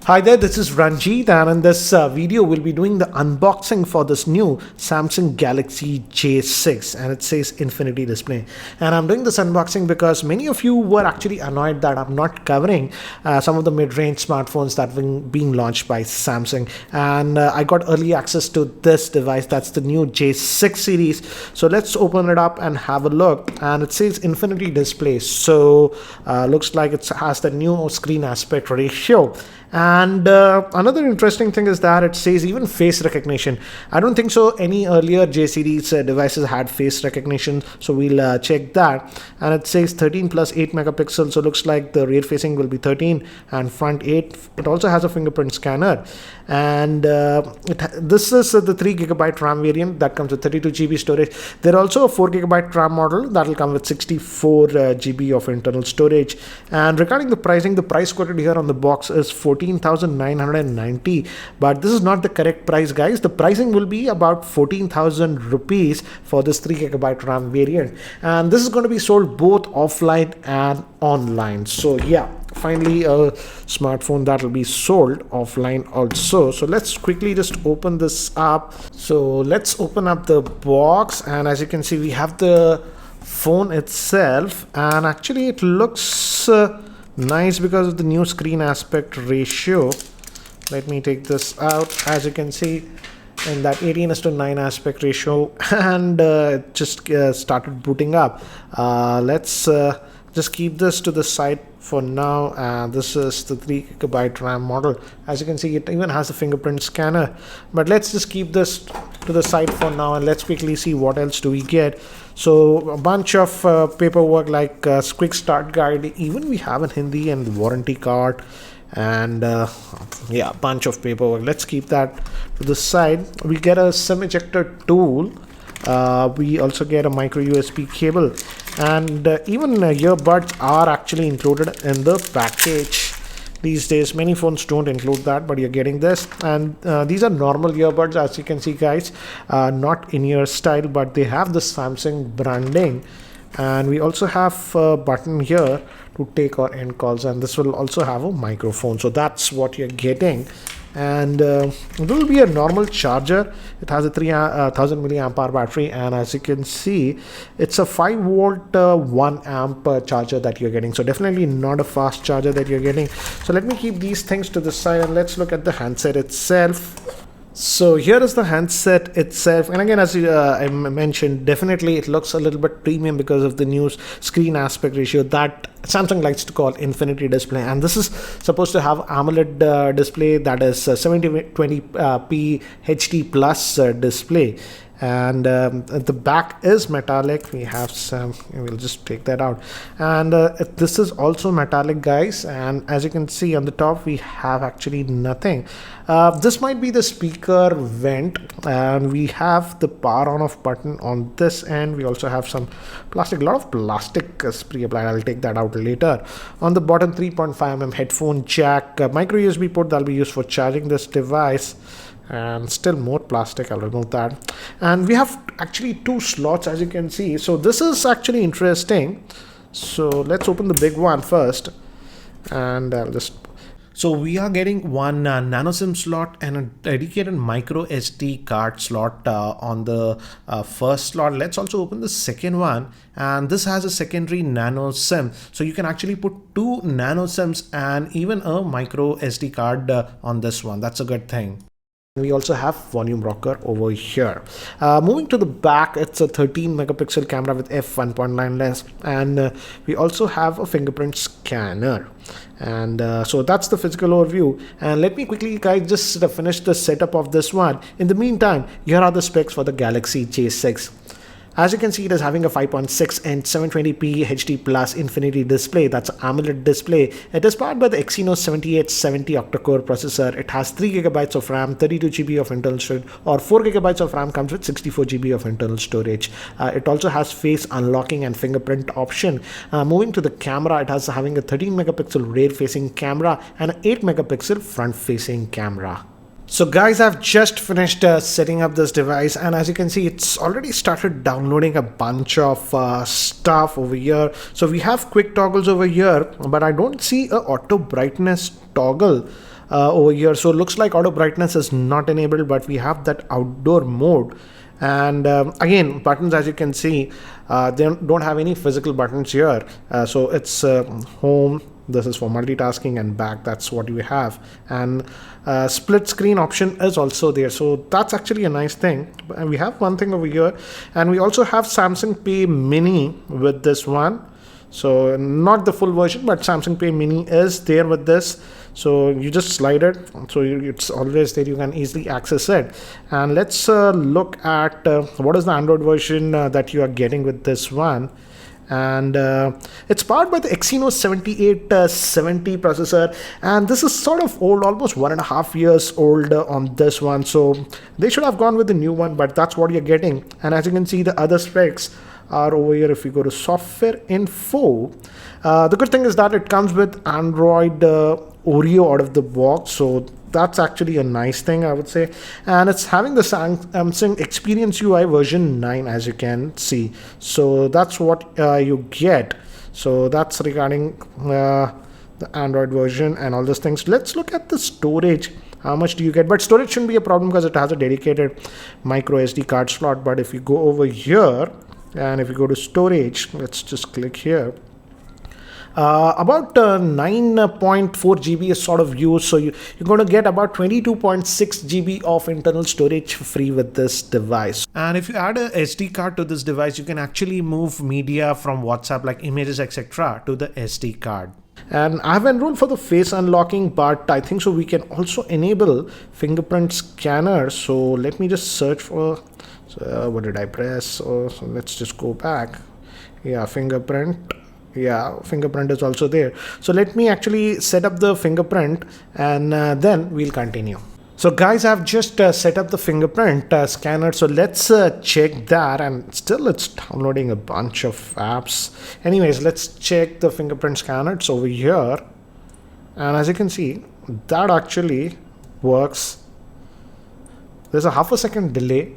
Hi there, this is Ranjit, and in this video we'll be doing the unboxing for this new Samsung Galaxy J6, and it says Infinity Display. And I'm doing this unboxing because many of you were actually annoyed that I'm not covering some of the mid-range smartphones that were being launched by Samsung, and I got early access to this device. That's the new J6 series. So let's open it up and have a look. And it says Infinity Display, so looks like it has the new screen aspect ratio. And another interesting thing is that it says even face recognition. I don't think so any earlier J series devices had face recognition, so we'll check that. And it says 13 plus 8 megapixels, so looks like the rear facing will be 13 and front 8. It also has a fingerprint scanner, and this is the 3GB RAM variant that comes with 32GB storage. There also a 4GB RAM model that will come with 64GB of internal storage. And regarding the pricing, the price quoted here on the box is 14,990, but this is not the correct price, guys. The pricing will be about 14,000 rupees for this 3GB RAM variant, and this is going to be sold both offline and online. So yeah, finally a smartphone that will be sold offline also. So let's quickly just open this up. So let's open up the box, and as you can see, we have the phone itself, and actually it looks nice because of the new screen aspect ratio. Let me take this out. As you can see, in that 18:9 aspect ratio, and it just started booting up. Let's just keep this to the side for now. This is the 3GB RAM model. As you can see, it even has a fingerprint scanner, but let's just keep this to the side for now, and let's quickly see what else do we get. So a bunch of paperwork like quick start guide, even we have in Hindi, and warranty card, and yeah, a bunch of paperwork. Let's keep that to the side. We get a SIM ejector tool. We also get a micro USB cable, and even earbuds are actually included in the package. These days many phones don't include that, but you're getting this. And these are normal earbuds, as you can see, guys, not in-ear style, but they have the Samsung branding. And we also have a button here to take or end calls, and this will also have a microphone. So that's what you're getting. And it will be a normal charger. It has a 3000 milliamp hour battery, and as you can see, it's a 5 volt 1 amp charger that you're getting. So definitely not a fast charger that you're getting. So let me keep these things to the side, and let's look at the handset itself. So here is the handset itself, and again, as I mentioned, definitely it looks a little bit premium because of the new screen aspect ratio that Samsung likes to call Infinity Display. And this is supposed to have AMOLED display, that is 720p HD plus display. And the back is metallic. We have some, we'll just take that out, and this is also metallic, guys. And as you can see on the top, we have actually nothing. This might be the speaker vent, and we have the power on off button on this end. We also have some plastic, a lot of plastic is pre-applied. I'll take that out later. On the bottom, 3.5mm headphone jack, micro USB port that'll be used for charging this device, and still more plastic. I'll remove that. And we have actually 2 slots, as you can see. So this is actually interesting. So let's open the big one first, and I'll just, so we are getting one nano SIM slot and a dedicated micro SD card slot on the first slot. Let's also open the second one, and this has a secondary nano SIM, so you can actually put 2 nano SIMs and even a micro SD card on this one. That's a good thing. We also have volume rocker over here. Moving to the back, it's a 13 megapixel camera with f1.9 lens, and we also have a fingerprint scanner. And so that's the physical overview. And let me quickly, guys, just finish the setup of this one. In the meantime, here are the specs for the Galaxy J6. As you can see, it is having a 5.6 inch 720p HD plus Infinity display. That's an AMOLED display. It is powered by the Exynos 7870 octa-core processor. It has 3GB of RAM, 32GB of internal storage, or 4GB of RAM comes with 64GB of internal storage. It also has face unlocking and fingerprint option. Moving to the camera, it has having a 13 megapixel rear facing camera and an 8 megapixel front facing camera. So guys, I've just finished setting up this device, and as you can see, it's already started downloading a bunch of stuff over here. So we have quick toggles over here, but I don't see a auto brightness toggle. over here. So it looks like auto brightness is not enabled, but we have that outdoor mode. And again, buttons, as you can see, they don't have any physical buttons here. So it's home, this is for multitasking, and back, that's what you have. And split screen option is also there, so that's actually a nice thing. And we have one thing over here, and we also have Samsung Pay Mini with this one. So not the full version, but Samsung Pay Mini is there with this. So you just slide it, so it's always there, you can easily access it. And let's look at what is the Android version that you are getting with this one. And it's powered by the Exynos 7870 processor, and this is sort of old, almost 1.5 years old on this one. So they should have gone with the new one, but that's what you're getting. And as you can see, the other specs are over here. If you go to software info, the good thing is that it comes with Android Oreo out of the box, so that's actually a nice thing, I would say. And it's having the Samsung Experience UI version 9, as you can see. So that's what you get. So that's regarding the Android version and all those things. Let's look at the storage. How much do you get? But storage shouldn't be a problem because it has a dedicated micro SD card slot. But if you go over here and if you go to storage, let's just click here. About 9.4 GB is sort of used, so you're going to get about 22.6 GB of internal storage free with this device. And if you add a SD card to this device, you can actually move media from WhatsApp like images, etc. to the SD card. And I have enrolled for the face unlocking, but I think so we can also enable fingerprint scanner. So let me just search for, what did I press? So let's just go back. Yeah, fingerprint. Yeah, fingerprint is also there. So let me actually set up the fingerprint, and then we'll continue. So guys, I've just set up the fingerprint scanner. So let's check that, and still it's downloading a bunch of apps. Anyways, let's check the fingerprint scanner. It's over here. And as you can see, that actually works. There's a half a second delay,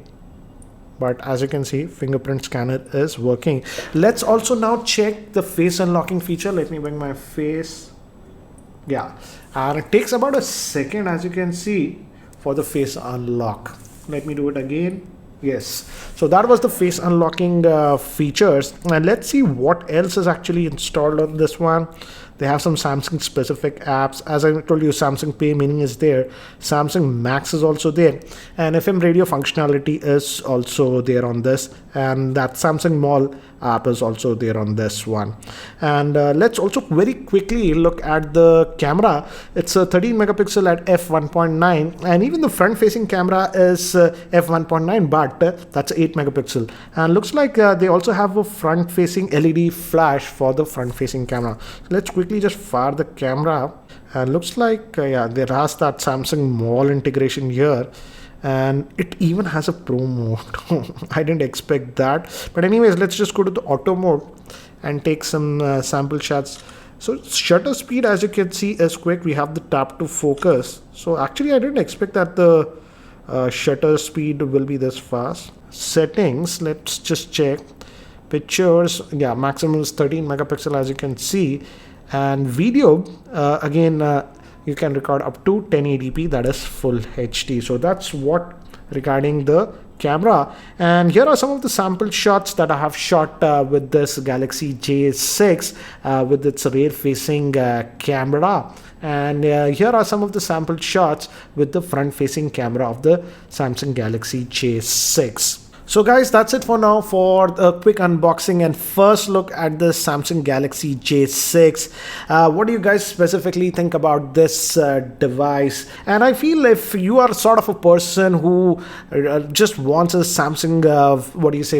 but as you can see, fingerprint scanner is working. Let's also now check the face unlocking feature. Let me bring my face. Yeah, and it takes about a second, as you can see, for the face unlock. Let me do it again. Yes, so that was the face unlocking features. And let's see what else is actually installed on this one. They have some Samsung specific apps. As I told you, Samsung Pay Mini is there. Samsung Max is also there. And FM radio functionality is also there on this. And that Samsung Mall app is also there on this one. And let's also very quickly look at the camera. It's a 13 megapixel at f1.9, and even the front facing camera is f1.9, but that's 8 megapixel. And looks like they also have a front facing LED flash for the front facing camera. So let's quickly just fire the camera, and looks like yeah, there has that Samsung Mall integration here. And it even has a pro mode. I didn't expect that, but anyways, let's just go to the auto mode and take some sample shots. So shutter speed, as you can see, is quick. We have the tap to focus. So actually I didn't expect that the shutter speed will be this fast. Settings, let's just check. Pictures, yeah, maximum is 13 megapixel, as you can see. And video, again, you can record up to 1080p, that is full HD. So that's what regarding the camera. And here are some of the sample shots that I have shot with this Galaxy J6 with its rear facing camera. And here are some of the sample shots with the front facing camera of the Samsung Galaxy J6. So guys, that's it for now for a quick unboxing and first look at the Samsung Galaxy J6. What do you guys specifically think about this device? And I feel if you are sort of a person who just wants a Samsung,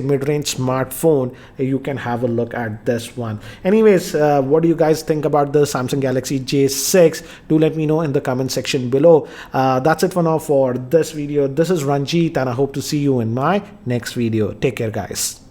mid-range smartphone, you can have a look at this one. Anyways, what do you guys think about the Samsung Galaxy J6? Do let me know in the comment section below. That's it for now for this video. This is Ranjit, and I hope to see you in my next video. Take care, guys.